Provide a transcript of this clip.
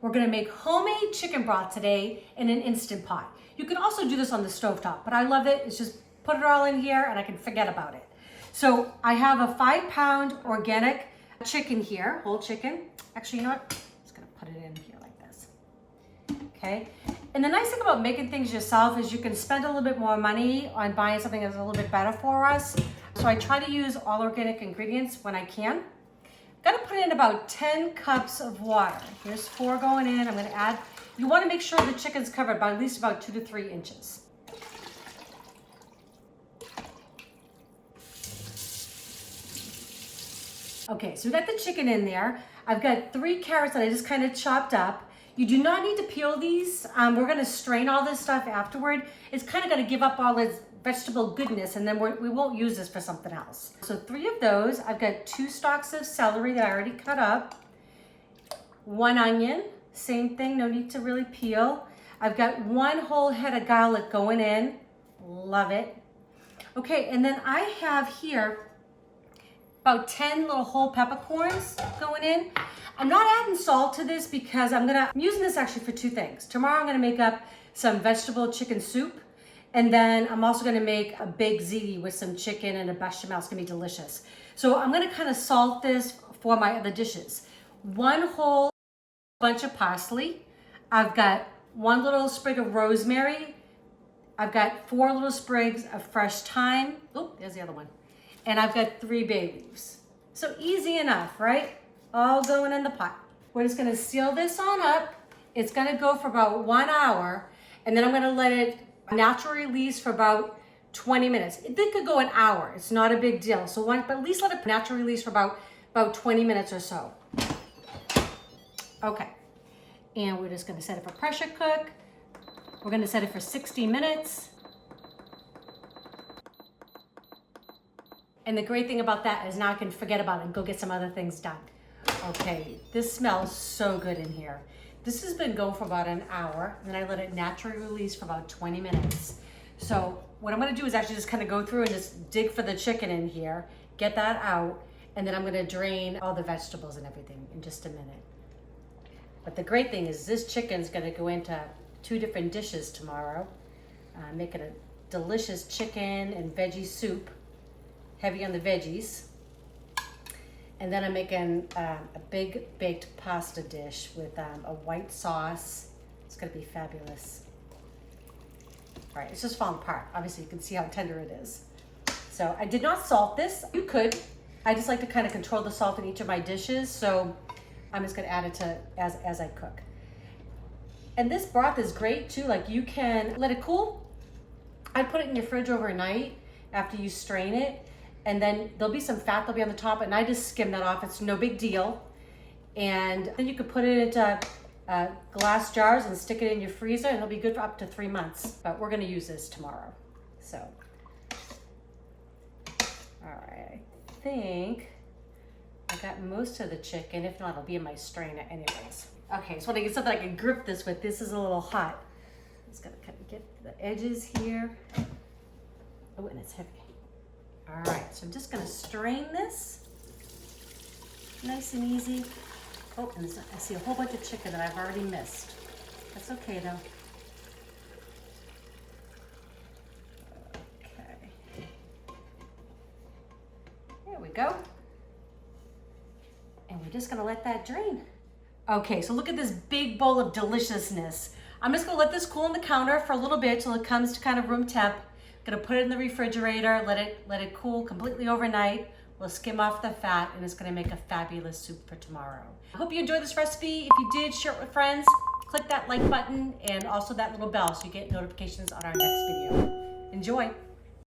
We're gonna make homemade chicken broth today in an Instant Pot. You can also do this on the stovetop, but I love it. It's just put it all in here and I can forget about it. So I have a 5-pound organic chicken here, whole chicken. Actually, you know what? I'm just gonna put it in here like this. Okay. And the nice thing about making things yourself is you can spend a little bit more money on buying something that's a little bit better for us. So I try to use all organic ingredients when I can. Got to put in about 10 cups of water. Here's 4 going in. I'm going to add, you want to make sure the chicken's covered by at least about 2 to 3 inches. Okay, so we got the chicken in there. I've got 3 carrots that I just kind of chopped up. You do not need to peel these. We're going to strain all this stuff afterward. It's kind of going to give up all its vegetable goodness, and then we won't use this for something else. So 3 of those. I've got 2 stalks of celery that I already cut up. 1 onion, same thing, no need to really peel. I've got 1 whole head of garlic going in. Love it. Okay, and then I have here about 10 little whole peppercorns going in. I'm not adding salt to this because I'm using this actually for 2 things. Tomorrow I'm gonna make up some vegetable chicken soup. And then I'm also gonna make a big ziti with some chicken and a bechamel. It's gonna be delicious. So I'm gonna kind of salt this for my other dishes. 1 whole bunch of parsley. I've got 1 little sprig of rosemary. I've got 4 little sprigs of fresh thyme. Oh, there's the other one. And I've got 3 bay leaves. So easy enough, right? All going in the pot. We're just gonna seal this on up. It's gonna go for about 1 hour, and then I'm gonna let it natural release for about 20 minutes. It could go an hour. It's not a big deal. So but at least let it natural release for about 20 minutes or so. Okay. And we're just gonna set it for pressure cook. We're gonna set it for 60 minutes. And the great thing about that is now I can forget about it and go get some other things done. Okay, this smells so good in here. This has been going for about an hour, and then I let it naturally release for about 20 minutes. So what I'm gonna do is actually just kind of go through and just dig for the chicken in here, get that out, and then I'm gonna drain all the vegetables and everything in just a minute. But the great thing is this chicken's gonna go into 2 different dishes tomorrow. Making a delicious chicken and veggie soup, heavy on the veggies. And then I'm making a big baked pasta dish with a white sauce. It's gonna be fabulous. All right, it's just falling apart. Obviously you can see how tender it is. So I did not salt this. You could. I just like to kind of control the salt in each of my dishes. So I'm just gonna add it to as I cook. And this broth is great too. Like you can let it cool. I'd put it in your fridge overnight after you strain it. And then there'll be some fat that'll be on the top, and I just skim that off. It's no big deal. And then you could put it into glass jars and stick it in your freezer, and it'll be good for up to 3 months. But we're gonna use this tomorrow. So, all right, I think I got most of the chicken. If not, it'll be in my strainer anyways. Okay, so when I get something I can grip this with, this is a little hot. I'm just gonna kind of get the edges here. Oh, and it's heavy. All right, so I'm just gonna strain this. Nice and easy. Oh, and I see a whole bunch of chicken that I've already missed. That's okay though. Okay. There we go. And we're just gonna let that drain. Okay, so look at this big bowl of deliciousness. I'm just gonna let this cool on the counter for a little bit till it comes to kind of room temp. Gonna put it in the refrigerator, let it cool completely overnight. We'll skim off the fat, and it's gonna make a fabulous soup for tomorrow. I hope you enjoyed this recipe. If you did, share it with friends. Click that like button and also that little bell so you get notifications on our next video. Enjoy.